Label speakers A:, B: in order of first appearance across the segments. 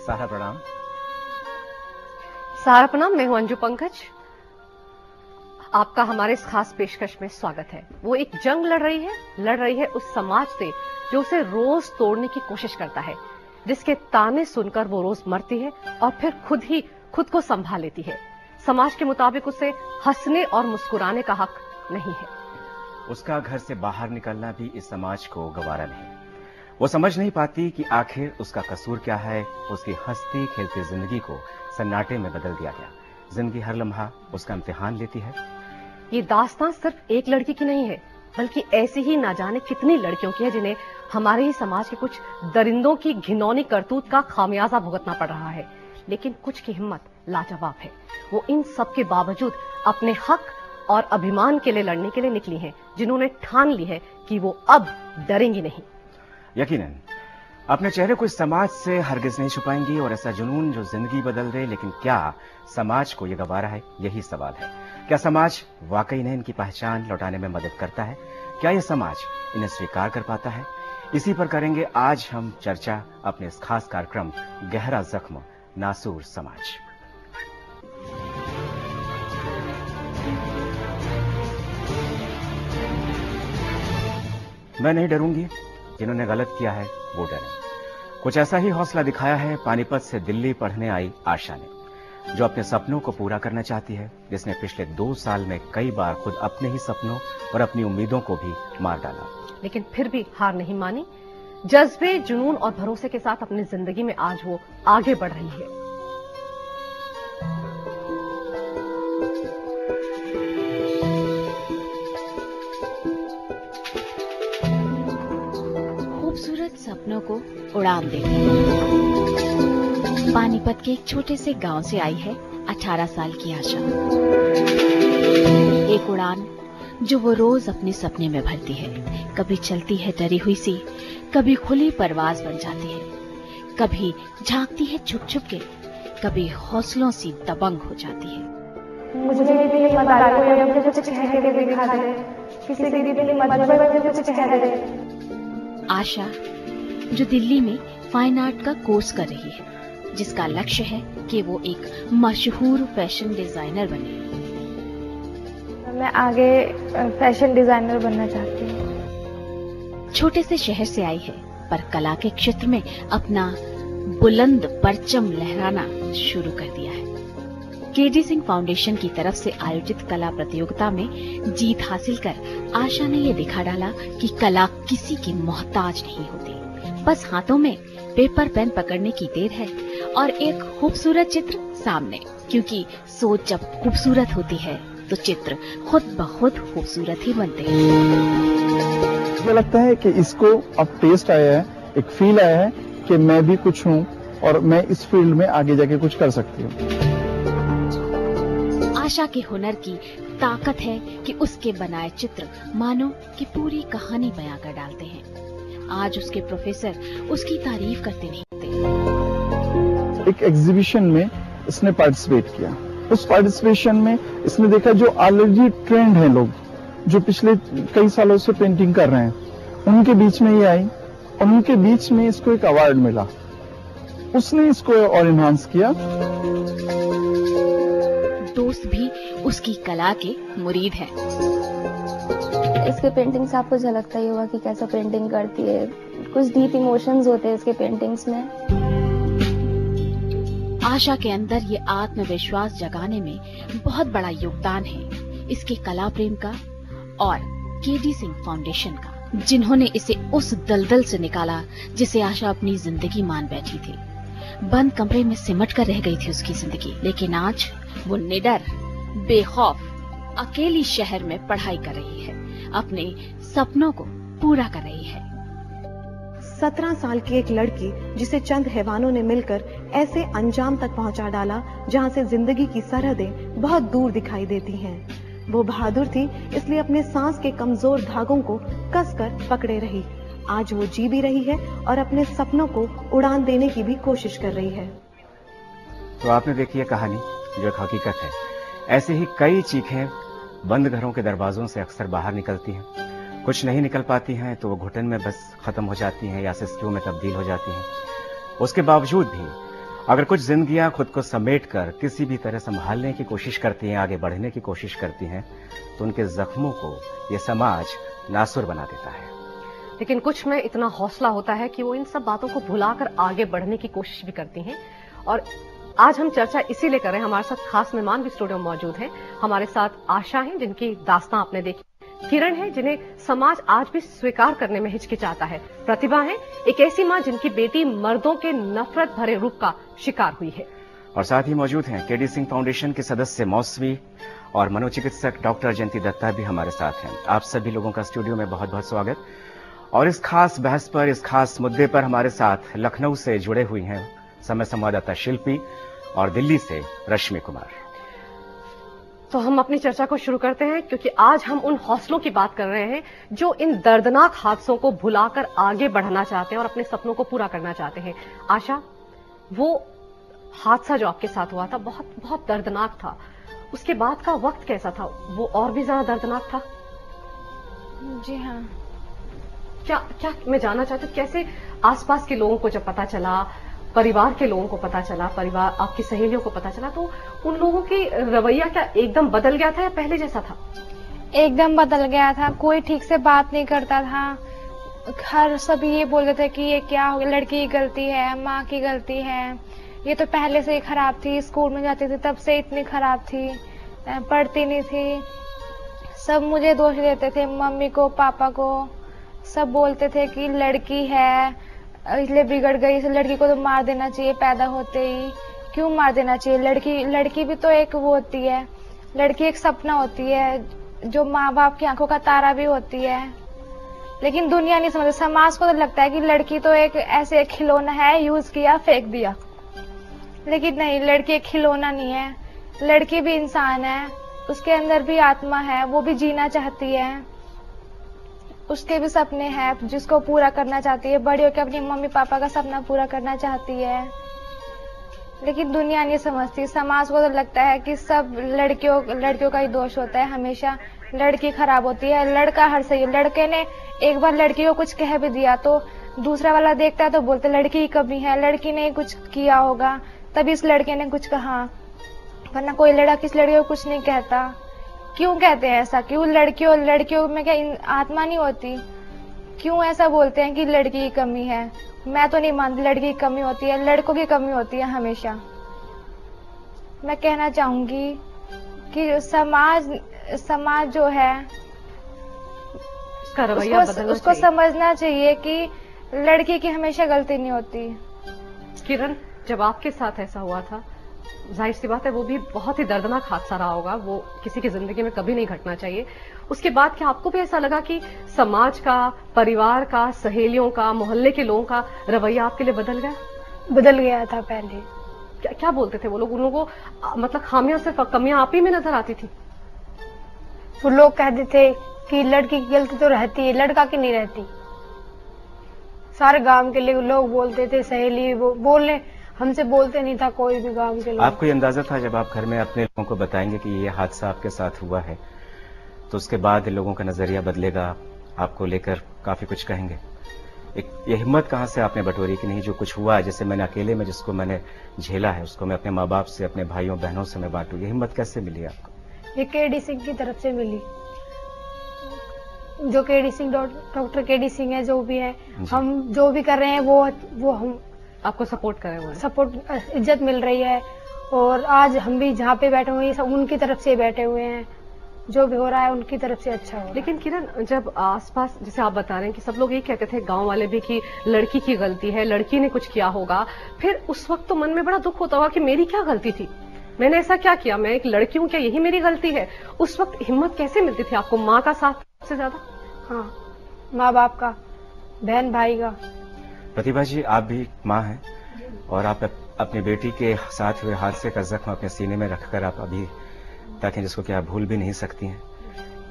A: सारा प्रणाम।
B: सारा प्रणाम। मैं हूं अंजू पंकज। आपका हमारे इस खास पेशकश में स्वागत है। वो एक जंग लड़ रही है उस समाज से जो उसे रोज तोड़ने की कोशिश करता है, जिसके ताने सुनकर वो रोज मरती है और फिर खुद को संभाल लेती है। समाज के मुताबिक उसे हंसने और मुस्कुराने का हक नहीं है।
A: उसका घर से बाहर निकलना भी इस समाज को गवारा नहीं। वो समझ नहीं पाती कि आखिर उसका कसूर क्या है। उसकी हंसती खेलती जिंदगी को सन्नाटे में बदल दिया गया। जिंदगी हर लम्हा उसका इम्तिहान लेती है।
B: ये दास्तां सिर्फ एक लड़की की नहीं है, बल्कि ऐसी ही ना जाने कितनी लड़कियों की है जिन्हें हमारे ही समाज के कुछ दरिंदों की घिनौनी करतूत का खामियाजा भुगतना पड़ रहा है। लेकिन कुछ की हिम्मत लाजवाब है। वो इन सब के बावजूद अपने हक और अभिमान के लिए लड़ने के लिए निकली हैं, जिन्होंने ठान ली है कि वो अब डरेंगी नहीं।
A: यकीनन अपने चेहरे को इस समाज से हरगिज नहीं छुपाएंगी और ऐसा जुनून जो जिंदगी बदल दे। लेकिन क्या समाज को यह गवारा है? यही सवाल है। क्या समाज वाकई इन्हें इनकी पहचान लौटाने में मदद करता है? क्या यह समाज इन्हें स्वीकार कर पाता है? इसी पर करेंगे आज हम चर्चा अपने इस खास कार्यक्रम गहरा जख्म नासूर समाज। मैं नहीं डरूंगी, जिन्होंने गलत किया है वो डरे। कुछ ऐसा ही हौसला दिखाया है पानीपत से दिल्ली पढ़ने आई आशा ने, जो अपने सपनों को पूरा करना चाहती है, जिसने पिछले 2 साल में कई बार खुद अपने ही सपनों और अपनी उम्मीदों को भी मार डाला,
B: लेकिन फिर भी हार नहीं मानी। जज्बे, जुनून और भरोसे के साथ अपनी जिंदगी में आज वो आगे बढ़ रही है।
C: खूबसूरत सपनों को उड़ान देती है। पानीपत के एक छोटे से गांव से आई है 18 साल की आशा। एक उड़ान जो वो रोज अपने सपने में भरती है। कभी चलती है डरी हुई सी, कभी खुली परवाज बन जाती है, कभी झांकती है छुप छुप के, कभी हौसलों सी दबंग हो जाती है।
D: मुझे भी मत आए, कोई मुझे कुछ कह के दिखा दे, किसी की भी मजबूरी मुझे कुछ कह दे।
C: आशा जो दिल्ली में फाइन आर्ट का कोर्स कर रही है, जिसका लक्ष्य है कि वो एक मशहूर फैशन डिजाइनर बने।
D: मैं आगे फैशन डिजाइनर बनना चाहती हूँ।
C: छोटे से शहर से आई है, पर कला के क्षेत्र में अपना बुलंद परचम लहराना शुरू कर दिया है। केडी सिंह फाउंडेशन की तरफ से आयोजित कला प्रतियोगिता में जीत हासिल कर आशा ने ये दिखा डाला कि कला किसी की मोहताज नहीं होती। बस हाथों में पेपर पेन पकड़ने की देर है और एक खूबसूरत चित्र सामने, क्योंकि सोच जब खूबसूरत होती है तो चित्र खुद ब खुद खूबसूरत ही बनते हैं।
E: मुझे लगता है कि इसको अब टेस्ट आया है, एक फील आया है कि मैं भी कुछ हूँ और मैं इस फील्ड में आगे जाके कुछ कर सकती हूँ।
C: आशा के हुनर की ताकत है कि उसके बनाए चित्र मानो कि पूरी कहानी बयां कर डालते हैं। आज उसके प्रोफेसर उसकी तारीफ करते नहीं होते।
E: एक एग्जीबिशन में इसने पार्टिसिपेट किया। उस पार्टिसिपेशन में इसने देखा जो ऑलरेडी ट्रेंड है, लोग जो पिछले कई सालों से पेंटिंग कर रहे हैं, उनके बीच में ये आई और उनके बीच में इसको एक अवार्ड मिला। उसने इसको और इन्हांस किया।
C: दोस्त भी उसकी कला के मुरीद हैं।
D: इसके पेंटिंग से आपको झलकता ही होगा कि कैसा पेंटिंग करती है। कुछ डीप इमोशंस होते हैं इसके पेंटिंग्स में।
C: आशा के अंदर ये आत्मविश्वास जगाने में बहुत बड़ा योगदान है इसके कला प्रेम का और केडी सिंह फाउंडेशन का, जिन्होंने इसे उस दलदल से निकाला जिसे आशा अपनी जिंदगी मान बैठी थी। बंद कमरे में सिमट कर रह गई थी उसकी जिंदगी, लेकिन आज वो निडर, बेखौफ, अकेली शहर में पढ़ाई कर रही है, अपने सपनों को पूरा कर रही है।
B: 17 साल की एक लड़की जिसे चंद हैवानों ने मिलकर ऐसे अंजाम तक पहुंचा डाला जहां से जिंदगी की सरहदें बहुत दूर दिखाई देती हैं। वो बहादुर थी, इसलिए अपने सांस के कमजोर धागों को कसकर पकड़े रही। आज वो जी भी रही है और अपने सपनों को उड़ान देने की भी कोशिश कर रही है।
A: तो आपने देखी है कहानी जो एक हकीकत है। ऐसे ही कई चीखें बंद घरों के दरवाजों से अक्सर बाहर निकलती हैं। कुछ नहीं निकल पाती हैं तो वो घुटन में बस खत्म हो जाती हैं या सिस्कियों में तब्दील हो जाती हैं। उसके बावजूद भी अगर कुछ जिंदगियां खुद को समेटकर किसी भी तरह संभालने की कोशिश करती हैं, आगे बढ़ने की कोशिश करती हैं, तो उनके जख्मों को ये समाज नासुर बना देता है।
B: लेकिन कुछ में इतना हौसला होता है कि वो इन सब बातों को भुलाकर आगे बढ़ने की कोशिश भी करती हैं। और आज हम चर्चा इसीलिए कर रहे हैं, हमारे साथ खास मेहमान भी स्टूडियो में मौजूद हैं। हमारे साथ आशा हैं, जिनकी दास्तां आपने देखी, किरण है, जिन्हें समाज आज भी स्वीकार करने में हिचकिचाता है, प्रतिभा है, एक ऐसी मां जिनकी बेटी मर्दों के नफरत भरे रूप का शिकार हुई है,
A: और साथ ही मौजूद हैं केडी सिंह फाउंडेशन के सदस्य मौसवी और मनोचिकित्सक डॉक्टर जयंती दत्ता भी हमारे साथ हैं। आप सभी लोगों का स्टूडियो में बहुत बहुत स्वागत। और इस खास बहस पर, इस खास मुद्दे पर हमारे साथ लखनऊ से जुड़े हुई हैं समय संवाददाता शिल्पी और दिल्ली से रश्मि कुमार।
B: तो हम अपनी चर्चा को शुरू करते हैं, क्योंकि आज हम उन हौसलों की बात कर रहे हैं जो इन दर्दनाक हादसों को भुलाकर आगे बढ़ना चाहते हैं और अपने सपनों को पूरा करना चाहते हैं। आशा, वो हादसा जो आपके साथ हुआ था बहुत बहुत दर्दनाक था, उसके बाद का वक्त कैसा था? वो और भी ज्यादा दर्दनाक था?
D: जी हाँ।
B: क्या मैं जानना चाहती हूँ, कैसे आसपास के लोगों को जब पता चला, परिवार के लोगों को पता चला, परिवार आपकी सहेलियों को पता चला, तो उन लोगों की रवैया क्या एकदम बदल गया था या पहले जैसा था?
F: एकदम बदल गया था। कोई ठीक से बात नहीं करता था। हर सभी ये बोल रहे थे कि ये क्या हो गया, लड़की की गलती है, माँ की गलती है, ये तो पहले से ही खराब थी, स्कूल में जाती थी तब से इतनी खराब थी, पढ़ती नहीं थी। सब मुझे दोष देते थे, मम्मी को, पापा को। सब बोलते थे कि लड़की है इसलिए बिगड़ गई, इस लड़की को तो मार देना चाहिए पैदा होते ही। क्यों मार देना चाहिए? लड़की भी तो एक वो होती है, लड़की एक सपना होती है जो माँ बाप की आंखों का तारा भी होती है। लेकिन दुनिया नहीं समझती, समाज को तो लगता है कि लड़की तो एक ऐसे खिलौना है, यूज किया फेंक दिया। लेकिन नहीं, लड़की एक खिलौना नहीं है, लड़की भी इंसान है, उसके अंदर भी आत्मा है, वो भी जीना चाहती है, उसके भी सपने हैं जिसको पूरा करना चाहती है, बड़ी होकर अपनी मम्मी पापा का सपना पूरा करना चाहती है। लेकिन दुनिया नहीं समझती, समाज को तो लगता है कि सब लड़कियों का ही दोष होता है, हमेशा लड़की खराब होती है, लड़का हर सही है। लड़के ने एक बार लड़की को कुछ कह भी दिया तो दूसरा वाला देखता है तो बोलते लड़की की कमी है, लड़की ने कुछ किया होगा तभी इस लड़के ने कुछ कहा, वरना कोई लड़का किस लड़के को कुछ नहीं कहता। क्यों कहते हैं ऐसा? क्यों लड़कियों में क्या आत्मा नहीं होती? क्यों ऐसा बोलते हैं कि लड़की की कमी है? मैं तो नहीं मानती लड़की की कमी होती है, लड़कों की कमी होती है हमेशा। मैं कहना चाहूंगी कि समाज जो है उसको समझना चाहिए कि लड़की की हमेशा गलती नहीं होती।
B: किरण, जब आपके साथ ऐसा हुआ था, जाहिर सी बात है वो भी बहुत ही दर्दनाक हादसा रहा होगा, वो किसी की जिंदगी में कभी नहीं घटना चाहिए। उसके बाद क्या आपको भी ऐसा लगा कि समाज का, परिवार का, सहेलियों का, मोहल्ले के लोगों का रवैया आपके लिए बदल गया?
F: बदल गया था। पहले
B: क्या बोलते थे वो लोग? उन लोगों को मतलब खामियां सिर्फ कमियां आप ही में नजर आती थी?
F: वो लोग कहते थे कि लड़की की गलती तो रहती है, लड़का की नहीं रहती। सारे गांव के लोग बोलते थे, सहेली बोलने हमसे बोलते नहीं था कोई भी गांव के लोग।
A: आपको ये अंदाजा था जब आप घर में अपने लोगों को बताएंगे कि ये हादसा आपके साथ हुआ है, तो उसके बाद लोगों का नजरिया बदलेगा, आपको लेकर काफी कुछ कहेंगे? ये हिम्मत कहाँ से आपने बटोरी कि नहीं, जो कुछ हुआ, जैसे मैंने अकेले में जिसको मैंने झेला है उसको मैं अपने माँ बाप से, अपने भाइयों बहनों से मैं बांटू, ये हिम्मत कैसे मिली आपको?
F: ये केडी सिंह की तरफ से मिली। जो KD Singh, doctor KD Singh है, जो भी है, हम जो भी कर रहे हैं वो हम
B: आपको सपोर्ट कर रहे हैं,
F: सपोर्ट, इज्जत मिल रही है। और आज हम भी जहाँ पे बैठे हुए हैं सब उनकी तरफ से बैठे हुए हैं, जो भी हो रहा है उनकी तरफ से अच्छा हो रहा है।
B: लेकिन किरण, जब आसपास जैसे आप बता रहे हैं कि सब लोग ये कहते थे, गांव वाले भी, कि लड़की की गलती है, लड़की ने कुछ किया होगा, फिर उस वक्त तो मन में बड़ा दुख होता होगा कि मेरी क्या गलती थी, मैंने ऐसा क्या किया, मैं एक लड़की हूँ, क्या यही मेरी गलती है? उस वक्त हिम्मत कैसे मिलती थी आपको? माँ का साथ सबसे ज्यादा?
F: हाँ, माँ बाप का, बहन भाई का।
A: प्रतिभा जी, आप भी माँ हैं और आप अपनी बेटी के साथ हुए हादसे का जख्म अपने सीने में रखकर आप अभी तक हैं, जिसको कि आप भूल भी नहीं सकती हैं।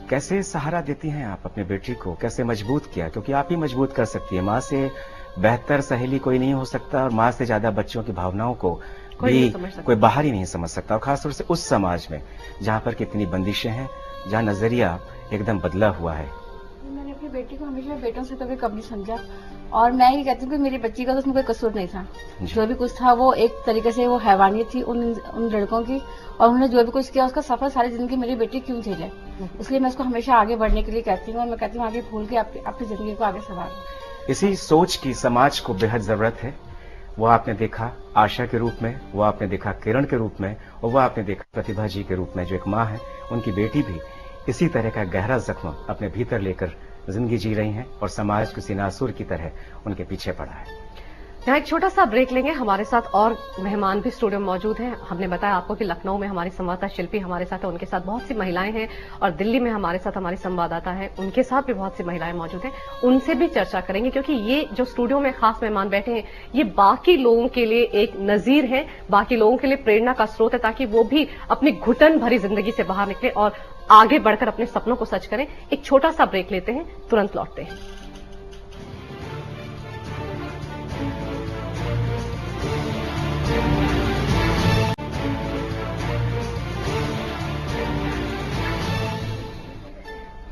A: कैसे सहारा देती हैं आप अपनी बेटी को? कैसे मजबूत किया? क्योंकि आप ही मजबूत कर सकती है। माँ से बेहतर सहेली कोई नहीं हो सकता और माँ से ज्यादा बच्चों की भावनाओं को भी कोई बाहर ही नहीं समझ सकता, और खासतौर से उस समाज में जहाँ पर कितनी बंदिशें हैं, जहाँ नजरिया एकदम बदला हुआ है।
G: मैंने अपनी बेटी को हमेशा बेटों से कभी कम नहीं समझा, और मैं ये कहती हूँ कि मेरी बच्ची का तो उसमें कोई कसूर नहीं था। जो भी कुछ था वो एक तरीके से वो हैवानियत थी उन लड़कों की, और उन्होंने जो भी कुछ किया उसका सफर सारी जिंदगी मेरी बेटी क्यों झेले। इसलिए मैं उसको हमेशा आगे बढ़ने के लिए कहती हूँ, और मैं कहती हूँ आगे भूल के अपनी जिंदगी को आगे संभालो।
A: इसी सोच की समाज को बेहद जरूरत है। वो आपने देखा आशा के रूप में, वो आपने देखा किरण के रूप में, और वो आपने देखा प्रतिभा जी के रूप में, जो एक माँ है, उनकी बेटी भी इसी तरह का गहरा जख्म अपने भीतर लेकर जिंदगी जी रही हैं, और समाज किसी नासुर की तरह उनके पीछे पड़ा है।
B: यहाँ एक छोटा सा ब्रेक लेंगे। हमारे साथ और मेहमान भी स्टूडियो में मौजूद हैं। हमने बताया आपको कि लखनऊ में हमारी संवाददाता शिल्पी हमारे साथ है, उनके साथ बहुत सी महिलाएं हैं, और दिल्ली में हमारे साथ हमारी संवाददाता है, उनके साथ भी बहुत सी महिलाएं मौजूद हैं। उनसे भी चर्चा करेंगे, क्योंकि ये जो स्टूडियो में खास मेहमान बैठे हैं, ये बाकी लोगों के लिए एक नजीर है, बाकी लोगों के लिए प्रेरणा का स्रोत है, ताकि वो भी अपनी घुटन भरी जिंदगी से बाहर निकले और आगे बढ़कर अपने सपनों को सच करें। एक छोटा सा ब्रेक लेते हैं, तुरंत लौटते हैं।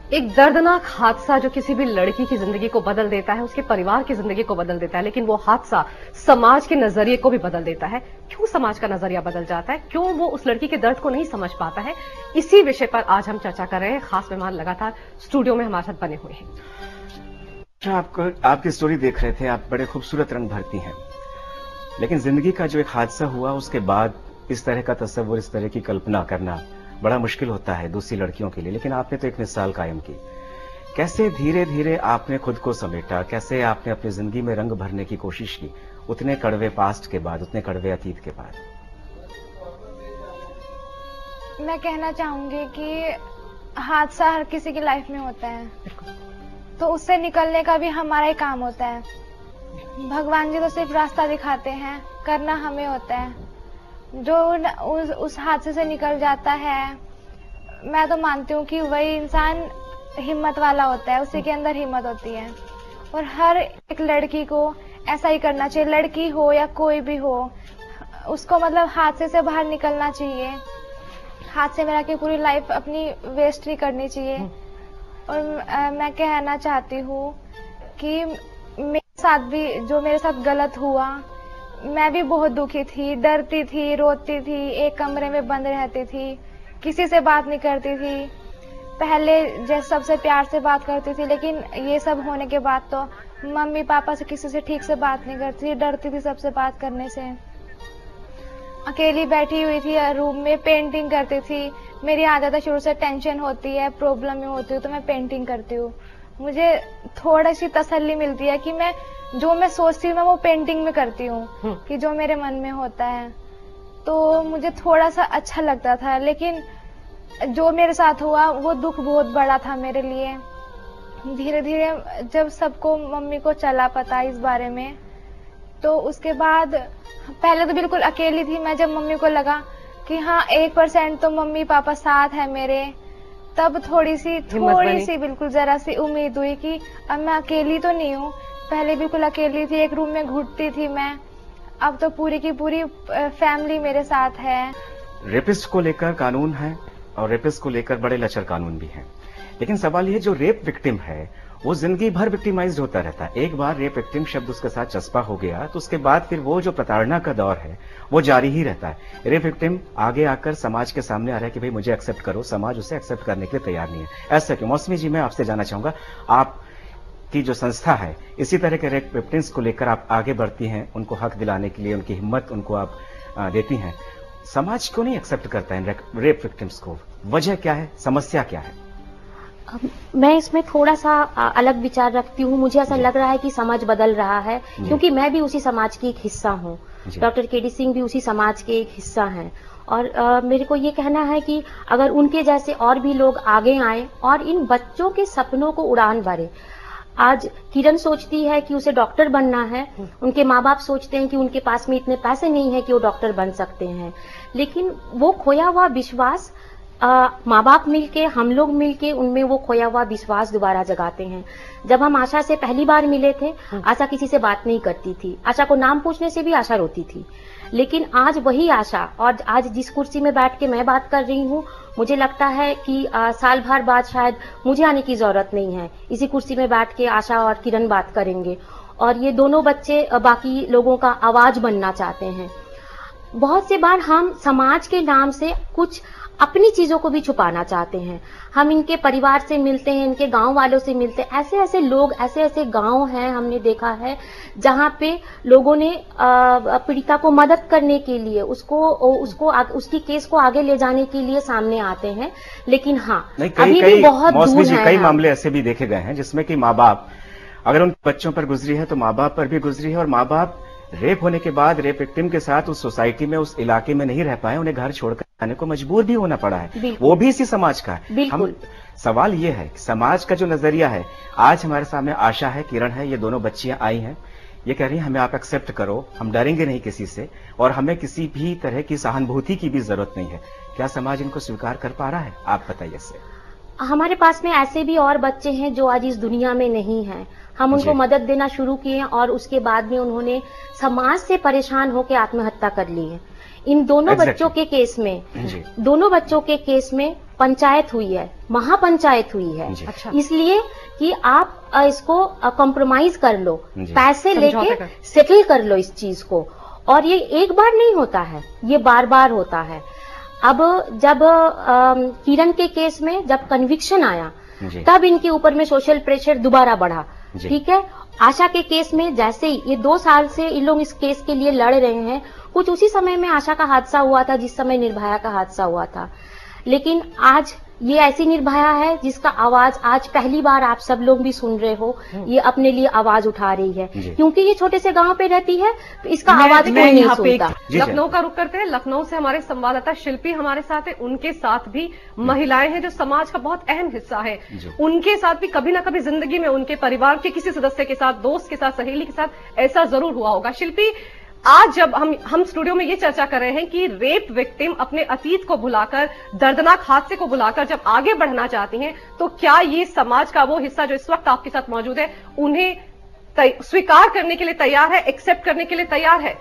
B: एक दर्दनाक हादसा जो किसी भी लड़की की जिंदगी को बदल देता है, उसके परिवार की जिंदगी को बदल देता है, लेकिन वो हादसा समाज के नजरिए को भी बदल देता है। क्यों समाज का नजरिया बदल जाता है, क्यों वो उस लड़की के दर्द को नहीं समझ पाता है, इसी विषय पर आज हम चर्चा कर रहे हैं। खास मेहमान लगातार स्टूडियो में हमारे साथ बने हुए हैं।
A: आपकी स्टोरी देख रहे थे, आप बड़े खूबसूरत रंग भरती हैं, लेकिन जिंदगी का जो एक हादसा हुआ उसके बाद इस तरह का तस्वुर, इस तरह की कल्पना करना बड़ा मुश्किल होता है दूसरी लड़कियों के लिए। लेकिन आपने तो एक मिसाल कायम की। कैसे धीरे धीरे आपने खुद को समेटा, कैसे आपने अपनी जिंदगी में रंग भरने की कोशिश की उतने कड़वे पास्ट के बाद, उतने कड़वे अतीत के बाद?
F: मैं कहना चाहूंगी कि हादसा हर किसी की लाइफ में होता है, तो उससे निकलने का भी हमारा ही काम होता है। भगवान जी तो सिर्फ रास्ता दिखाते हैं, करना हमें होता है। जो उस हादसे से निकल जाता है, मैं तो मानती हूँ कि वही इंसान हिम्मत वाला होता है, उसी के अंदर हिम्मत होती है। और हर एक लड़की को ऐसा ही करना चाहिए, लड़की हो या कोई भी हो, उसको मतलब हादसे से बाहर निकलना चाहिए। हादसे में आके पूरी लाइफ अपनी वेस्ट नहीं करनी चाहिए। और मैं कहना चाहती हूँ कि मेरे साथ भी जो मेरे साथ गलत हुआ, मैं भी बहुत दुखी थी, डरती थी, रोती थी, एक कमरे में बंद रहती थी, किसी से बात नहीं करती थी। पहले जैसे सबसे प्यार से बात करती थी, लेकिन ये सब होने के बाद तो मम्मी पापा से किसी से ठीक से बात नहीं करती थी, डरती थी सबसे बात करने से। अकेली बैठी हुई थी रूम में, पेंटिंग करती थी। मेरी आदत है, शुरू से टेंशन होती है, प्रॉब्लम में होती हूँ तो मैं पेंटिंग करती हूँ। मुझे थोड़ी सी तसल्ली मिलती है कि मैं जो मैं सोचती हूँ मैं वो पेंटिंग में करती हूँ, कि जो मेरे मन में होता है, तो मुझे थोड़ा सा अच्छा लगता था। लेकिन जो मेरे साथ हुआ वो दुख बहुत बड़ा था मेरे लिए। धीरे धीरे जब सबको, मम्मी को चला पता इस बारे में, तो उसके बाद पहले तो बिल्कुल अकेली थी मैं। जब मम्मी को लगा कि हाँ 1% तो मम्मी पापा साथ है मेरे, तब थोड़ी सी बिल्कुल जरा सी उम्मीद हुई कि अब मैं अकेली तो नहीं हूँ। पहले बिल्कुल अकेली थी, एक रूम में घुटती थी मैं, अब तो पूरी की पूरी फैमिली मेरे साथ है।
A: रेपिस्ट को लेकर कानून है, और रेपिस्ट को लेकर बड़े लचर कानून भी हैं, लेकिन सवाल ये, जो रेप विक्टिम है वो जिंदगी भर विक्टिमाइज्ड होता रहता है। एक बार रेप विक्टिम शब्द उसके साथ चस्पा हो गया तो उसके बाद फिर वो जो प्रताड़ना का दौर है वो जारी ही रहता है। रेप विक्टिम आगे आकर समाज के सामने आ रहा है कि भाई मुझे एक्सेप्ट करो, समाज उसे एक्सेप्ट करने के लिए तैयार नहीं है। ऐसा क्यों? मौसमी जी, मैं आपसे जानना चाहूंगा, आप की जो संस्था है इसी तरह के रेप विक्टिम्स को लेकर आप आगे बढ़ती हैं, उनको हक दिलाने के लिए, उनकी हिम्मत उनको आप देती हैं। समाज क्यों नहीं एक्सेप्ट करता है रेप विक्टिम्स को? वजह क्या है, समस्या क्या है?
H: मैं इसमें थोड़ा सा अलग विचार रखती हूँ। मुझे ऐसा लग रहा है कि समाज बदल रहा है, क्योंकि मैं भी उसी समाज की एक हिस्सा हूँ। डॉक्टर केडी सिंह भी उसी समाज के एक हिस्सा हैं, और मेरे को ये कहना है कि अगर उनके जैसे और भी लोग आगे आए और इन बच्चों के सपनों को उड़ान भरे। आज किरण सोचती है कि उसे डॉक्टर बनना है, उनके माँ बाप सोचते हैं कि उनके पास में इतने पैसे नहीं है कि वो डॉक्टर बन सकते हैं, लेकिन वो खोया हुआ विश्वास माँ बाप मिलके, हम लोग मिलके उनमें वो खोया हुआ विश्वास दोबारा जगाते हैं। जब हम आशा से पहली बार मिले थे, आशा किसी से बात नहीं करती थी, आशा को नाम पूछने से भी आशा रोती थी। लेकिन आज वही आशा, और आज जिस कुर्सी में बैठ के मैं बात कर रही हूँ, मुझे लगता है कि साल भर बाद शायद मुझे आने की जरूरत नहीं है। इसी कुर्सी में बैठ के आशा और किरण बात करेंगे, और ये दोनों बच्चे बाकी लोगों का आवाज बनना चाहते हैं। बहुत से बार हम समाज के नाम से कुछ अपनी चीजों को भी छुपाना चाहते हैं। हम इनके परिवार से मिलते हैं, इनके गांव वालों से मिलते हैं। ऐसे ऐसे लोग, ऐसे ऐसे गांव हैं, हमने देखा है जहां पे लोगों ने पीड़िता को मदद करने के लिए, उसकी केस को आगे ले जाने के लिए सामने आते हैं। लेकिन हाँ, अभी भी बहुत दूर है।
A: कई मामले ऐसे भी देखे गए हैं जिसमें कि माँ बाप, अगर उन बच्चों पर गुजरी है तो माँ बाप पर भी गुजरी है, और माँ बाप रेप होने के बाद रेप विक्टिम के साथ उस सोसाइटी में, उस इलाके में नहीं रह पाए, उन्हें घर छोड़कर आने को मजबूर भी होना पड़ा है। वो भी इसी समाज का है। हम सवाल ये है कि समाज का जो नजरिया है, आज हमारे सामने आशा है, किरण है, ये दोनों बच्चियां आई हैं, ये कह रही हैं हमें आप एक्सेप्ट करो, हम डरेंगे नहीं किसी से, और हमें किसी भी तरह की सहानुभूति की भी जरूरत नहीं है। क्या समाज इनको स्वीकार कर पा रहा है? आप बताइए इससे।
H: हमारे पास में ऐसे भी और बच्चे हैं जो आज इस दुनिया में नहीं हैं। हम उनको मदद देना शुरू किए और उसके बाद में उन्होंने समाज से परेशान होकर आत्महत्या कर ली है। इन दोनों बच्चों के केस में, दोनों बच्चों के केस में पंचायत हुई है, महापंचायत हुई है। अच्छा। इसलिए कि आप इसको कॉम्प्रोमाइज कर लो, पैसे लेके सेटल कर लो इस चीज को। और ये एक बार नहीं होता है, ये बार बार होता है। अब जब किरण के केस में जब कन्विक्शन आया, तब इनके ऊपर में सोशल प्रेशर दोबारा बढ़ा। ठीक है, आशा के केस में जैसे ही ये 2 साल से इन लोग इस केस के लिए लड़ रहे हैं, कुछ उसी समय में आशा का हादसा हुआ था जिस समय निर्भया का हादसा हुआ था। लेकिन आज ये ऐसी निर्भया है जिसका आवाज आज पहली बार आप सब लोग भी सुन रहे हो, ये अपने लिए आवाज उठा रही है, क्योंकि ये छोटे से गांव पे रहती है, तो इसका आवाज कोई नहीं सुनता।
B: लखनऊ का रुख करते हैं। लखनऊ से हमारे संवाददाता शिल्पी हमारे साथ है। उनके साथ भी महिलाएं हैं जो समाज का बहुत अहम हिस्सा है। उनके साथ भी कभी ना कभी जिंदगी में उनके परिवार के किसी सदस्य के साथ, दोस्त के साथ, सहेली के साथ ऐसा जरूर हुआ होगा। शिल्पी, आज जब हम स्टूडियो में ये चर्चा कर रहे हैं कि रेप विक्टिम अपने अतीत को भुलाकर, दर्दनाक हादसे को भुलाकर जब आगे बढ़ना चाहती हैं, तो क्या ये समाज का वो हिस्सा जो इस वक्त आपके साथ मौजूद है, उन्हें स्वीकार करने के लिए तैयार है, एक्सेप्ट करने के लिए तैयार है?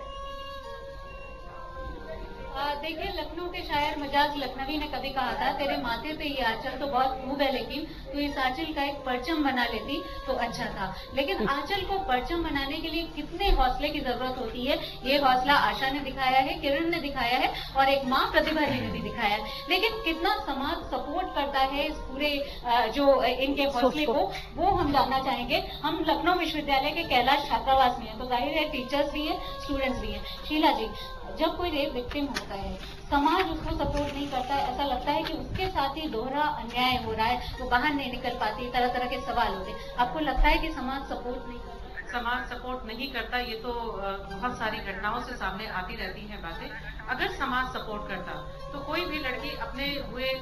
I: देखिए, लखनऊ के शायर मजाज लखनवी ने कभी कहा था, तेरे माथे पे ये आंचल तो बहुत खूब है, लेकिन तू इस आंचल का एक परचम बना लेती तो अच्छा था। लेकिन आंचल को परचम बनाने के लिए कितने हौसले की जरूरत होती है, ये हौसला आशा ने दिखाया है, किरण ने दिखाया है, और एक माँ प्रतिभा जी ने भी दिखाया है। लेकिन कितना समाज सपोर्ट करता है इस पूरे जो इनके हौसले को, वो हम जानना चाहेंगे। हम लखनऊ विश्वविद्यालय के कैलाश छात्रावास में है, तो जाहिर है टीचर्स भी है, स्टूडेंट्स भी है। शीला जी, जब कोई रेप विक्टिम होता है, समाज उसको सपोर्ट नहीं करता है, ऐसा लगता है कि उसके साथ ही दोहरा अन्याय हो रहा है, वो बाहर नहीं निकल पाती, तरह तरह के सवाल होते हैं। आपको लगता है कि समाज सपोर्ट नहीं करता?
J: समाज सपोर्ट नहीं करता, ये तो बहुत सारी घटनाओं से सामने आती रहती हैं बातें। अगर समाज सपोर्ट करता तो कोई भी लड़की अपने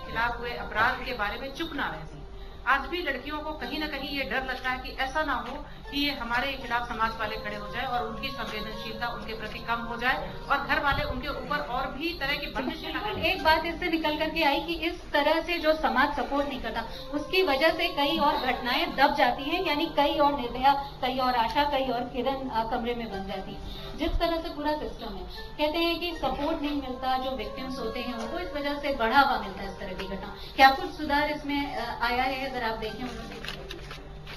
J: खिलाफ हुए अपराध के बारे में चुप ना रहती। आज भी लड़कियों को कहीं ना कहीं ये डर लगता है कि ऐसा ना हो कि ये हमारे खिलाफ समाज वाले खड़े हो जाए और उनकी संवेदनशीलता उनके प्रति कम हो जाए और घर वाले उनके ऊपर और भी तरह की बंदिशें लगाएं।
I: एक बात इससे निकल करके आई कि इस तरह से जो समाज सपोर्ट नहीं करता, उसकी वजह से कई और घटनाएं दब जाती हैं, यानी कई और निर्भया, कई और आशा, कई और किरण कमरे में बन जाती है। जिस तरह से पूरा सिस्टम है, कहते हैं कि सपोर्ट नहीं मिलता, जो विक्टिम्स होते हैं उनको इस वजह से बढ़ावा मिलता है इस तरह की घटना। क्या कुछ सुधार इसमें आया है? अगर आप देखें,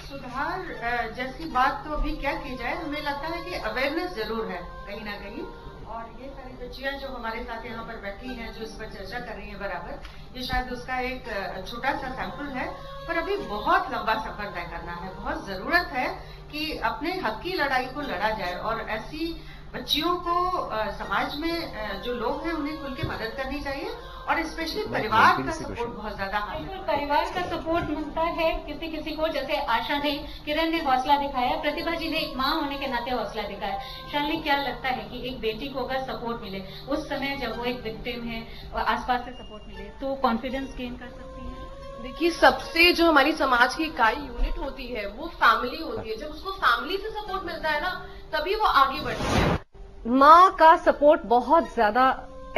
J: सुधार जैसी बात तो अभी क्या की जाए, हमें लगता है कि अवेयरनेस जरूर है कहीं ना कहीं। और ये सारी बच्चियां जो हमारे साथ यहाँ पर बैठी हैं, जो इस पर चर्चा कर रही हैं बराबर, ये शायद उसका एक छोटा सा सैंपल है, पर अभी बहुत लंबा सफर तय करना है। बहुत जरूरत है कि अपने हक की लड़ाई को लड़ा जाए और ऐसी बच्चियों को समाज में जो लोग हैं उन्हें खुल के मदद करनी चाहिए, और स्पेशली परिवार का सपोर्ट बहुत ज्यादा है।
I: परिवार का सपोर्ट मिलता है किसी किसी को, जैसे आशा ने, किरण ने हौसला दिखाया, प्रतिभा जी ने एक माँ होने के नाते हौसला दिखाया। शालिनी, क्या लगता है कि एक बेटी को अगर सपोर्ट मिले उस समय जब वो एक विक्टिम है और आसपास से सपोर्ट मिले, तो कॉन्फिडेंस गेन कर सकती है?
B: देखिए, सबसे जो हमारी समाज की इकाई यूनिट होती है वो फैमिली होती है। जब उसको फैमिली से सपोर्ट मिलता है ना, तभी वो आगे बढ़ती है। माँ का सपोर्ट बहुत ज्यादा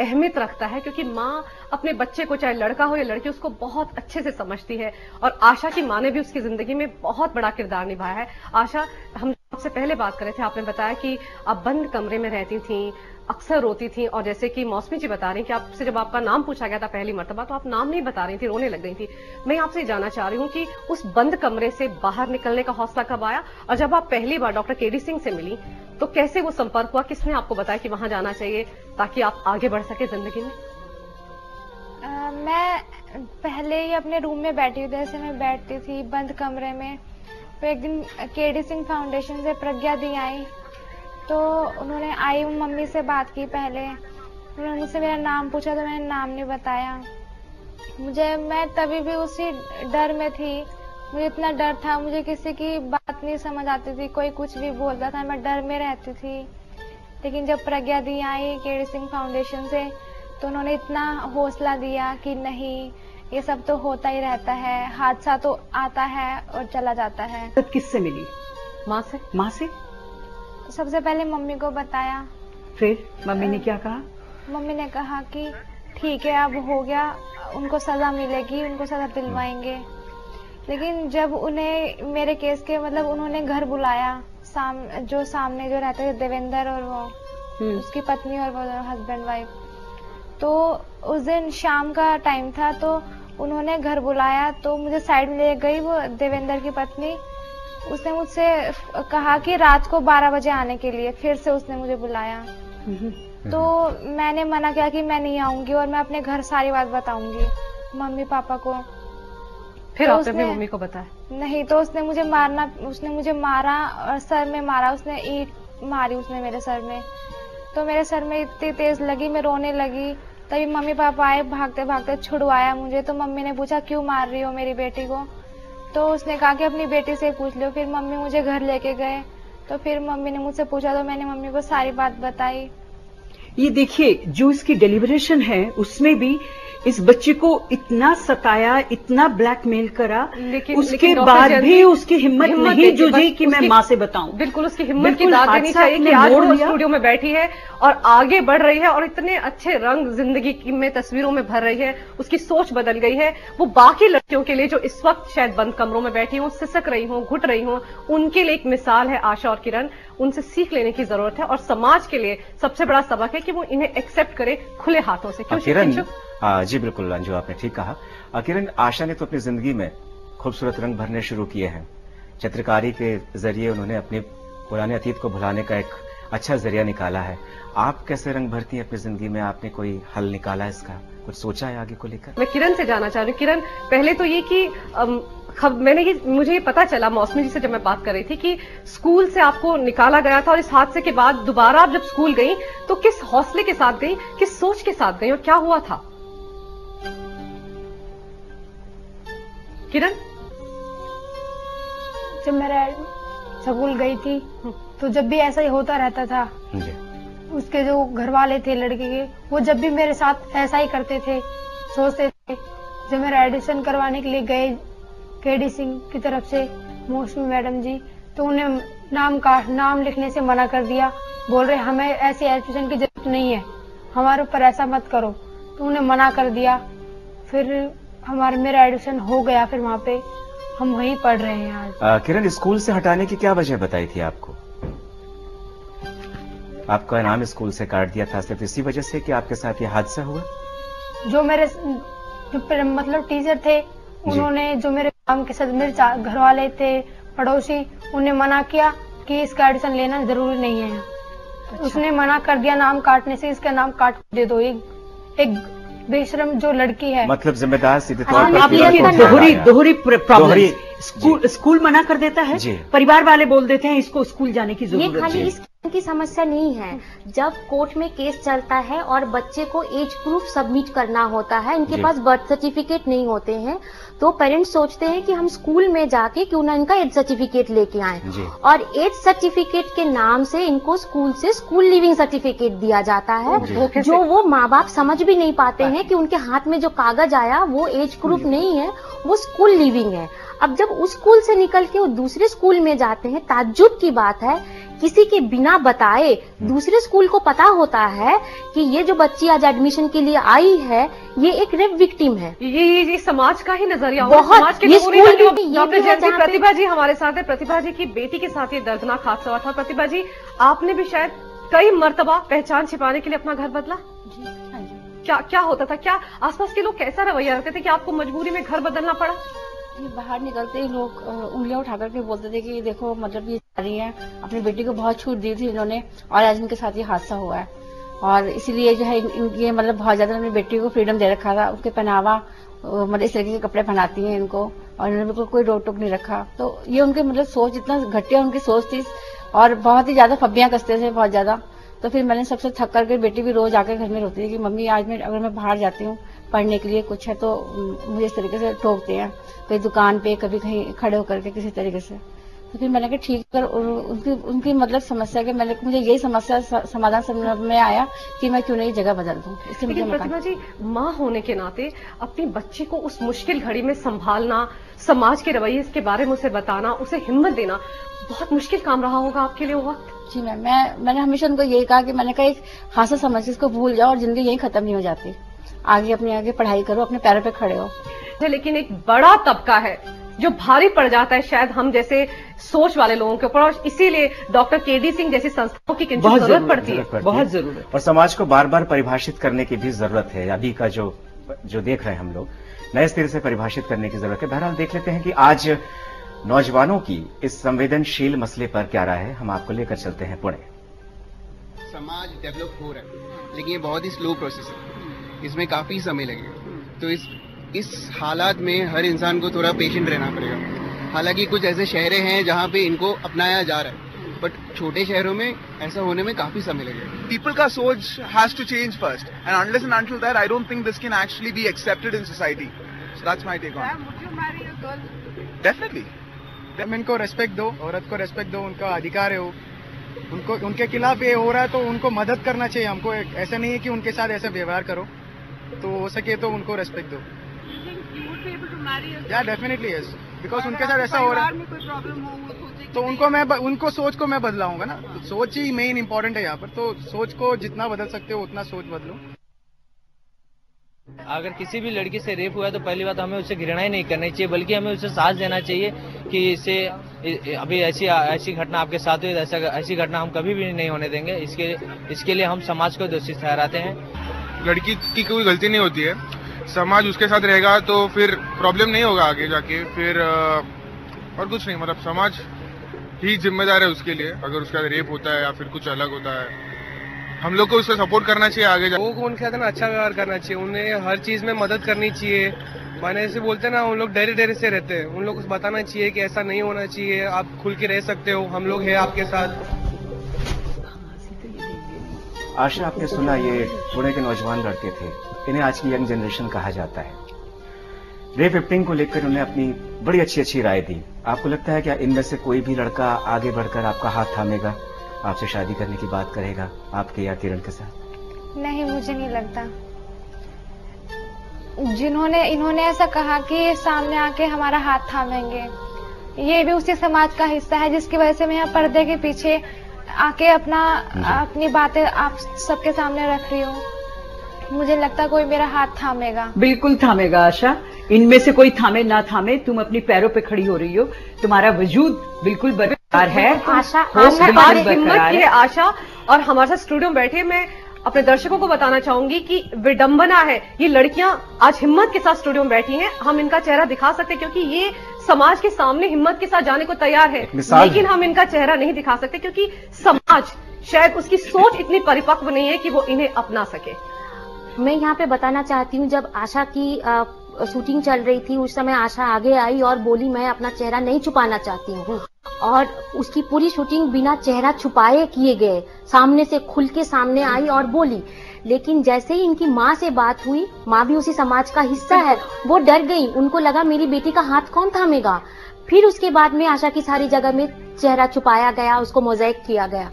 B: अहमियत रखता है, क्योंकि माँ अपने बच्चे को, चाहे लड़का हो या लड़की, उसको बहुत अच्छे से समझती है। और आशा की माँ ने भी उसकी जिंदगी में बहुत बड़ा किरदार निभाया है। आशा, हम आपसे पहले बात कर रहे थे, आपने बताया कि आप बंद कमरे में रहती थी, अक्सर रोती थी, और जैसे कि मौसमी जी बता रही कि आपसे जब आपका नाम पूछा गया था पहली मर्तबा, तो आप नाम नहीं बता रही थी, रोने लग गई थी। मैं आपसे जानना चाह रही हूँ कि उस बंद कमरे से बाहर निकलने का हौसला कब आया, और जब आप पहली बार डॉक्टर केडी सिंह से मिली तो कैसे वो संपर्क हुआ, किसने आपको बताया कि वहां जाना चाहिए ताकि आप आगे बढ़ सके जिंदगी में?
F: मैं पहले ही अपने रूम में बैठी हुई, जैसे मैं बैठती थी बंद कमरे में, तो एक दिन केडी सिंह फाउंडेशन से प्रज्ञा दी आई, तो उन्होंने आई मम्मी से बात की। पहले उन्होंने मुझसे मेरा नाम पूछा तो मैंने नाम नहीं बताया। मैं तभी भी उसी डर में थी, मुझे इतना डर था, मुझे किसी की बात नहीं समझ आती थी, कोई कुछ भी बोलता था, मैं डर में रहती थी। लेकिन जब प्रज्ञा दी आई केडी सिंह फाउंडेशन से, तो उन्होंने इतना हौसला दिया कि नहीं, ये सब तो होता ही रहता है, हादसा तो आता है और चला जाता है।
K: तब किससे मिली?
B: माँ से।
K: माँ से?
F: तो सबसे पहले मम्मी को बताया।
K: फिर मम्मी ने क्या कहा?
F: मम्मी ने कहा कि ठीक है, अब हो गया, उनको सजा मिलेगी, उनको सजा दिलवाएंगे। लेकिन जब उन्हें मेरे केस के मतलब उन्होंने घर बुलाया, जो सामने जो रहते थे देवेंद्र और वो उसकी पत्नी और वो हस्बैंड वाइफ, तो उस दिन शाम का टाइम था, तो उन्होंने घर बुलाया, तो मुझे साइड में ले गई वो देवेंद्र की पत्नी। उसने मुझसे कहा कि रात को 12 बजे आने के लिए, फिर से उसने मुझे बुलाया। तो मैंने मना किया कि मैं नहीं आऊंगी और मैं अपने घर सारी बात बताऊंगी मम्मी पापा को।
B: फिर
F: तो
B: आपने अपनी मम्मी को बताया?
F: नहीं, तो उसने मुझे मारा और सर में मारा, उसने ईंट मारी उसने मेरे सर में। तो मेरे सर में इतनी तेज लगी, मैं रोने लगी। तभी मम्मी पापा आए, भागते भागते छुड़वाया मुझे। तो मम्मी ने पूछा क्यों मार रही हो मेरी बेटी को, तो उसने कहा कि अपनी बेटी से पूछ लो। फिर मम्मी मुझे घर लेके गए, तो फिर मम्मी ने मुझसे पूछा, तो मैंने मम्मी को सारी बात बताई।
K: ये देखिए, जो इसकी डेलिब्रेशन है उसमें भी इस बच्चे को इतना सताया, इतना ब्लैकमेल करा, उसके बाद भी उसकी हिम्मत नहीं जुझी कि मैं माँ से बताऊं।
B: बिल्कुल उसकी हिम्मत की दाद देनी चाहिए कि आज वो स्टूडियो में बैठी है और आगे बढ़ रही है और इतने अच्छे रंग जिंदगी में तस्वीरों में भर रही है। उसकी सोच बदल गई है। वो बाकी लड़कियों के लिए जो इस वक्त शायद बंद कमरों में बैठी हूँ, सिसक रही हूँ, घुट रही हूँ, उनके लिए एक मिसाल है आशा और किरण। उनसे सीख लेने की जरूरत है और समाज के लिए सबसे बड़ा सबक है कि वो इन्हें एक्सेप्ट करे खुले हाथों से।
A: किरण, जी बिल्कुल अंजू, आपने ठीक कहा। किरण, आशा ने तो अपनी जिंदगी में खूबसूरत रंग भरने शुरू किए हैं। चित्रकारी के जरिए उन्होंने अपने पुराने अतीत को भुलाने का एक अच्छा जरिया निकाला है। आप कैसे रंग भरती हैं अपनी जिंदगी में? आपने कोई हल निकाला है इसका? कुछ सोचा है आगे को लेकर?
B: मैं किरण से जानना चाह रही हूँ। किरण, पहले तो ये कि मुझे ये पता चला मौसमी जी से जब मैं बात कर रही थी कि स्कूल से आपको निकाला गया था और इस हादसे के बाद दोबारा आप जब स्कूल गई तो किस हौसले के साथ गई, किस सोच के साथ गई और क्या हुआ था? किरण,
L: जब मैं स्कूल गई थी तो जब भी ऐसा ही होता रहता था, उसके जो घर वाले थे लड़के के, वो जब भी मेरे साथ ऐसा ही करते थे, सोचते थे। जब मेरा एडिशन करवाने के लिए गए केडी सिंह की तरफ से मौसमी मैडम जी, तो उन्हें नाम लिखने से मना कर दिया। बोल रहे हमें ऐसी एजुकेशन की जरूरत नहीं है, हमारे ऊपर ऐसा मत करो। तो उन्हें मना कर दिया। फिर मेरा एडमिशन हो गया, फिर वहाँ पे हम वहीं पढ़ रहे हैं आज।
A: किरण, स्कूल से हटाने की क्या वजह बताई थी आपको? आपका नाम स्कूल से काट दिया था सिर्फ इसी वजह से कि आपके साथ ये हादसा हुआ?
L: जो मेरे मतलब टीचर थे, उन्होंने जो मेरे काम के साथ मेरे घर वाले थे, पड़ोसी, उन्हें मना किया कि इसका एडमिशन लेना जरूरी नहीं है। अच्छा। उसने मना कर दिया नाम काटने से, इसका नाम काट दे दो। एक बेशरम जो लड़की है,
A: मतलब जिम्मेदार सीधे तौर
K: पर दोहरी प्रॉब्लम। स्कूल मना कर देता है, परिवार वाले बोल देते हैं इसको स्कूल जाने की जरूरत है।
H: ये खाली की समस्या नहीं है। जब कोर्ट में केस चलता है और बच्चे को एज प्रूफ सबमिट करना होता है, इनके पास बर्थ सर्टिफिकेट नहीं होते हैं, तो पेरेंट्स सोचते हैं कि हम स्कूल में जाके क्यों ना इनका एज सर्टिफिकेट लेके आए, और एज सर्टिफिकेट के नाम से इनको स्कूल से स्कूल लिविंग सर्टिफिकेट दिया जाता है, जो वो माँ बाप समझ भी नहीं पाते हैं कि उनके हाथ में जो कागज आया वो एज प्रूफ नहीं है, वो स्कूल लिविंग है। अब जब उस स्कूल से निकल के वो दूसरे स्कूल में जाते हैं, ताज्जुब की बात है किसी के बिना बताए दूसरे स्कूल को पता होता है कि ये जो बच्ची आज एडमिशन के लिए आई है ये एक रेप विक्टिम है।
B: ये समाज का ही नजरिया
H: बहुत,
B: समाज के
H: ये
B: लोगों
H: स्कूल
B: ने
H: भी
B: डॉक्टर जयंती प्रतिभा जी हमारे साथ है। प्रतिभा जी की बेटी के साथ ये दर्दनाक हादसा हुआ था। प्रतिभा जी, आपने भी शायद कई मर्तबा पहचान छिपाने के लिए अपना घर बदला। क्या होता था? क्या आसपास के लोग कैसा रवैया रखते थे कि आपको मजबूरी में घर बदलना पड़ा?
G: बाहर निकलते ही लोग उंगलियां उठा करके बोलते थे कि देखो मतलब ये जा रही है, अपनी बेटी को बहुत छूट दी थी इन्होंने और आज इनके साथ ये हादसा हुआ है। और इसीलिए जो है ये मतलब बहुत ज्यादा अपनी बेटी को फ्रीडम दे रखा था। उसके पहनावा मतलब इस तरीके के कपड़े पहनाती हैं इनको और इन्होंने बिल्कुल कोई रोक टोक नहीं रखा। तो ये उनके मतलब सोच, इतना घटिया उनकी सोच थी और बहुत ही ज्यादा फब्बियां कसते थे, बहुत ज्यादा। तो फिर मैंने सबसे थक करके, बेटी भी रोज आकर घर में रोती थी कि मम्मी आज अगर मैं बाहर जाती हूँ पढ़ने के लिए कुछ है तो मुझे इस तरीके से टोकते हैं, कहीं दुकान पे कभी कहीं खड़े होकर के किसी तरीके से। तो फिर मैंने कहा ठीक कर, उनकी मतलब समस्या के मुझे यही समस्या समाधान समझ में आया कि मैं क्यों नहीं जगह बदल दूं।
B: लेकिन प्रतिभा जी, माँ होने के नाते अपनी बच्ची को उस मुश्किल घड़ी में संभालना, समाज के रवैये के बारे में उसे बताना, उसे हिम्मत देना बहुत मुश्किल काम रहा होगा आपके लिए वो वक्त।
G: जी मैम, मैंने हमेशा उनको यही कहा कि मैंने कहा एक हादसा समझ इसको भूल जाओ और जिंदगी यही खत्म नहीं हो जाती, आगे पढ़ाई करो, अपने पैरों पे खड़े हो।
B: लेकिन एक बड़ा तबका है जो भारी पड़ जाता है शायद हम जैसे सोच वाले लोगों के ऊपर, और इसीलिए डॉक्टर केडी सिंह जैसी संस्थाओं की जरूरत पड़ती है,
K: बहुत जरूरत।
A: और समाज को बार बार परिभाषित करने की भी जरूरत है। अभी का जो देख रहे हैं हम लोग, नए सिरे से परिभाषित करने की जरूरत है। बहरहाल देख लेते हैं कि आज नौजवानों की इस संवेदनशील मसले पर क्या राय है। हम आपको लेकर चलते हैं पुणे।
M: समाज डेवलप हो रहा है लेकिन ये बहुत ही स्लो प्रोसेस है, इसमें काफी समय लगेगा। तो इस हालात में हर इंसान को थोड़ा पेशेंट रहना पड़ेगा। हालांकि कुछ ऐसे शहर हैं जहाँ पे इनको अपनाया जा रहा है, बट छोटे शहरों में ऐसा होने में काफी समय लगेगा।
N: People का सोच has to change first, and unless and until that, I don't think this can actually be accepted in society. So that's my take on it.
O: Would you marry a girl?
N: Definitely.
P: Main को respect दो, औरत को respect दो, उनका अधिकार है वो, उनके खिलाफ ये हो रहा है तो उनको मदद करना चाहिए हमको। ऐसा नहीं है कि उनके साथ ऐसा व्यवहार करो, तो हो सके तो उनको रेस्पेक्ट दो। या डेफिनेटली यस, बिकॉज उनके साथ ऐसा हो रहा है तो उनको सोच को मैं बदलाऊंगा ना। तो सोच ही मेन इंपॉर्टेंट है यहाँ पर, तो सोच को जितना बदल सकते हो उतना सोच बदलो।
Q: अगर किसी भी लड़की से रेप हुआ है तो पहली बात हमें उसे घृणा ही नहीं करनी चाहिए, बल्कि हमें उसे साथ देना चाहिए कि इसे अभी ऐसी घटना आपके साथ हुई, ऐसी घटना हम कभी भी नहीं होने देंगे। इसके लिए हम समाज को दोषी ठहराते हैं।
R: लड़की की कोई गलती नहीं होती है, समाज उसके साथ रहेगा तो फिर प्रॉब्लम नहीं होगा आगे जाके, फिर और कुछ नहीं। मतलब समाज ही जिम्मेदार है उसके लिए, अगर उसका रेप होता है या फिर कुछ अलग होता है, हम लोग को उससे सपोर्ट करना चाहिए आगे जाके।
S: लोगों को उनके साथ अच्छा व्यवहार करना चाहिए, उन्हें हर चीज में मदद करनी चाहिए। माने ऐसे बोलते हैं ना, उन लोग डरे से रहते हैं, उन लोग को बताना चाहिए कि ऐसा नहीं होना चाहिए, आप खुल के रह सकते हो, हम लोग हैं आपके साथ।
A: आशा, आपने सुना ये पुणे के नौजवान लड़के थे, इन्हें आज की यंग जनरेशन कहा जाता है। रेप विक्टिम को लेकर उन्हें अपनी बड़ी अच्छी राय दी। आपको लगता है क्या इनमें से कोई भी लड़का आगे बढ़कर आपका हाथ थामेगा, आपसे शादी करने की बात करेगा आपके या किरण के साथ?
F: नहीं, मुझे नहीं लगता। इन्होंने ऐसा कहा कि सामने आके हमारा हाथ थामेंगे, ये भी उसी समाज का हिस्सा है जिसकी वजह से मैं यहाँ पर्दे के पीछे आके अपनी बातें आप सबके सामने रख रही हूँ। मुझे लगता कोई मेरा हाथ थामेगा।
K: बिल्कुल थामेगा आशा, इनमें से कोई थामे ना थामे, तुम अपनी पैरों पे खड़ी हो रही हो, तुम्हारा वजूद बिल्कुल बरकरार है।
B: आशा हिम्मत की आशा, और हमारे साथ स्टूडियो में बैठे मैं अपने दर्शकों को बताना चाहूंगी कि विडंबना है, ये लड़कियां आज हिम्मत के साथ स्टूडियो में बैठी हैं। हम इनका चेहरा दिखा सकते क्योंकि ये समाज के सामने हिम्मत के साथ जाने को तैयार है, लेकिन हम इनका चेहरा नहीं दिखा सकते क्योंकि समाज शायद उसकी सोच इतनी परिपक्व नहीं है कि वो इन्हें अपना सके।
H: मैं यहाँ पे बताना चाहती हूँ, जब आशा की शूटिंग चल रही थी उस समय आशा आगे आई और बोली मैं अपना चेहरा नहीं छुपाना चाहती हूँ, और उसकी पूरी शूटिंग बिना चेहरा छुपाए किए गए, सामने से खुल के सामने आई और बोली। लेकिन जैसे ही इनकी माँ से बात हुई, माँ भी उसी समाज का हिस्सा है, वो डर गई, उनको लगा मेरी बेटी का हाथ कौन थामेगा। फिर उसके बाद में आशा की सारी जगह में चेहरा छुपाया गया, उसको मोज़ेक किया गया।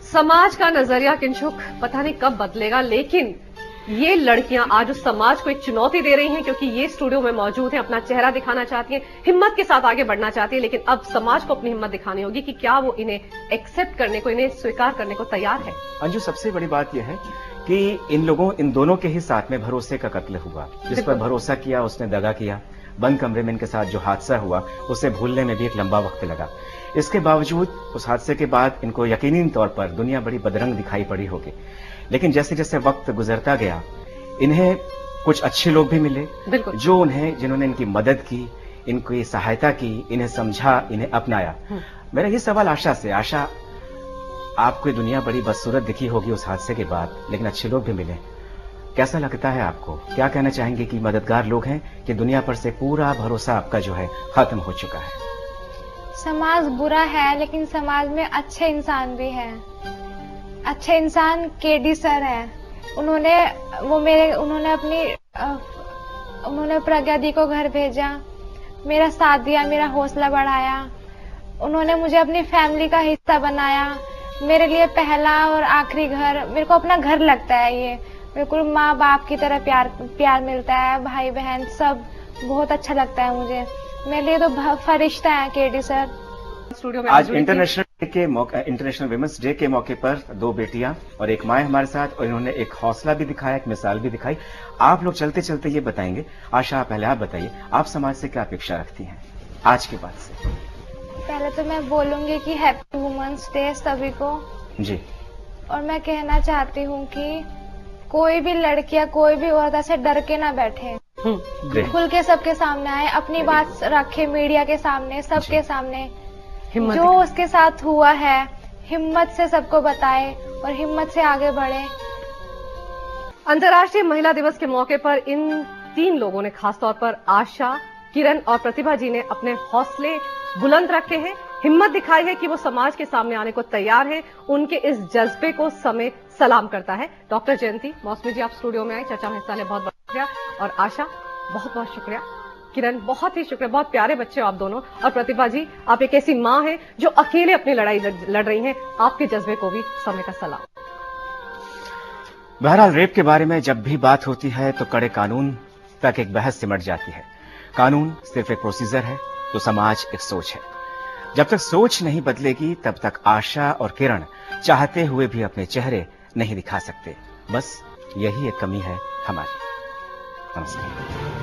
B: समाज का नजरिया किंशुक पता नहीं कब बदलेगा, लेकिन ये लड़कियां आज उस समाज को एक चुनौती दे रही हैं, क्योंकि ये स्टूडियो में मौजूद हैं, अपना चेहरा दिखाना चाहती हैं, हिम्मत के साथ आगे बढ़ना चाहती है, लेकिन अब समाज को अपनी हिम्मत दिखानी होगी कि क्या वो इन्हें एक्सेप्ट करने को, इन्हें स्वीकार करने को तैयार है।
A: अंजू, सबसे बड़ी बात यह है कि इन दोनों के ही साथ में भरोसे का कत्ल हुआ। जिस पर भरोसा किया उसने दगा किया। बंद कमरे में इनके साथ जो हादसा हुआ उसे भूलने में भी एक लंबा वक्त लगा। इसके बावजूद उस हादसे के बाद इनको यकीनी तौर पर दुनिया बड़ी बदरंग दिखाई पड़ी होगी, लेकिन जैसे जैसे वक्त गुजरता गया इन्हें कुछ अच्छे लोग भी मिले जिन्होंने इनकी मदद की, इनकी सहायता की, इन्हें समझा, इन्हें अपनाया। मेरा ये सवाल आशा से, आशा आपको दुनिया बड़ी बदसूरत दिखी होगी उस हादसे के बाद, लेकिन अच्छे लोग भी मिले, कैसा लगता है आपको? क्या कहना चाहेंगे कि मददगार लोग हैं कि दुनिया पर से पूरा भरोसा आपका जो है खत्म हो चुका है?
F: समाज बुरा है लेकिन समाज में अच्छे इंसान भी हैं। अच्छे इंसान केडी सर है। उन्होंने प्रज्ञा दी को घर भेजा, मेरा साथ दिया, मेरा हौसला बढ़ाया। उन्होंने मुझे अपनी फैमिली का हिस्सा बनाया। मेरे लिए पहला और आखिरी घर, मेरे को अपना घर लगता है ये। बिल्कुल माँ बाप की तरह प्यार मिलता है, भाई बहन सब बहुत अच्छा लगता है मुझे। मेरे लिए तो फरिश्ता है केडी सर।
B: स्टूडियो में
A: आज इंटरनेशनल विमेंस डे के मौके पर दो बेटियां और एक माँ हमारे साथ, और इन्होंने एक हौसला भी दिखाया, एक मिसाल भी दिखाई। आप लोग चलते चलते ये बताएंगे, आशा पहले आप बताइए, आप समाज से क्या अपेक्षा रखती हैं आज के बाद से?
F: पहले तो मैं बोलूंगी कि हैप्पी वुमेन्स डे सभी को
A: जी।
F: और मैं कहना चाहती हूँ कि कोई भी लड़की या कोई भी औरत ऐसे डर के ना बैठे, खुल के सबके सामने आए, अपनी बात रखे मीडिया के सामने, सबके सामने, जो उसके साथ हुआ है हिम्मत से सबको बताए और हिम्मत से आगे बढ़े।
B: अंतर्राष्ट्रीय महिला दिवस के मौके पर इन तीन लोगों ने, खासतौर पर आशा, किरण और प्रतिभा जी ने अपने हौसले बुलंद रखे हैं, हिम्मत दिखाई है कि वो समाज के सामने आने को तैयार हैं। उनके इस जज्बे को समय सलाम करता है। डॉक्टर जयंती मौसमी जी, आप स्टूडियो में आए, चर्चा में हिस्सा ले, बहुत बहुत शुक्रिया। और आशा, बहुत बहुत शुक्रिया। किरण, बहुत ही शुक्रिया, बहुत प्यारे बच्चे हो आप दोनों। और प्रतिभा जी, आप एक ऐसी माँ हैं जो अकेले अपनी लड़ाई लड़ रही हैं, आपके जज्बे को भी समय का सलाम।
A: बहरहाल, रेप के बारे में जब भी बात होती है तो कड़े कानून तक एक बहस सिमट जाती है। कानून सिर्फ एक प्रोसीजर है तो समाज एक सोच है। जब तक सोच नहीं बदलेगी तब तक आशा और किरण चाहते हुए भी अपने चेहरे नहीं दिखा सकते। बस यही एक कमी है हमारी। नमस्कार।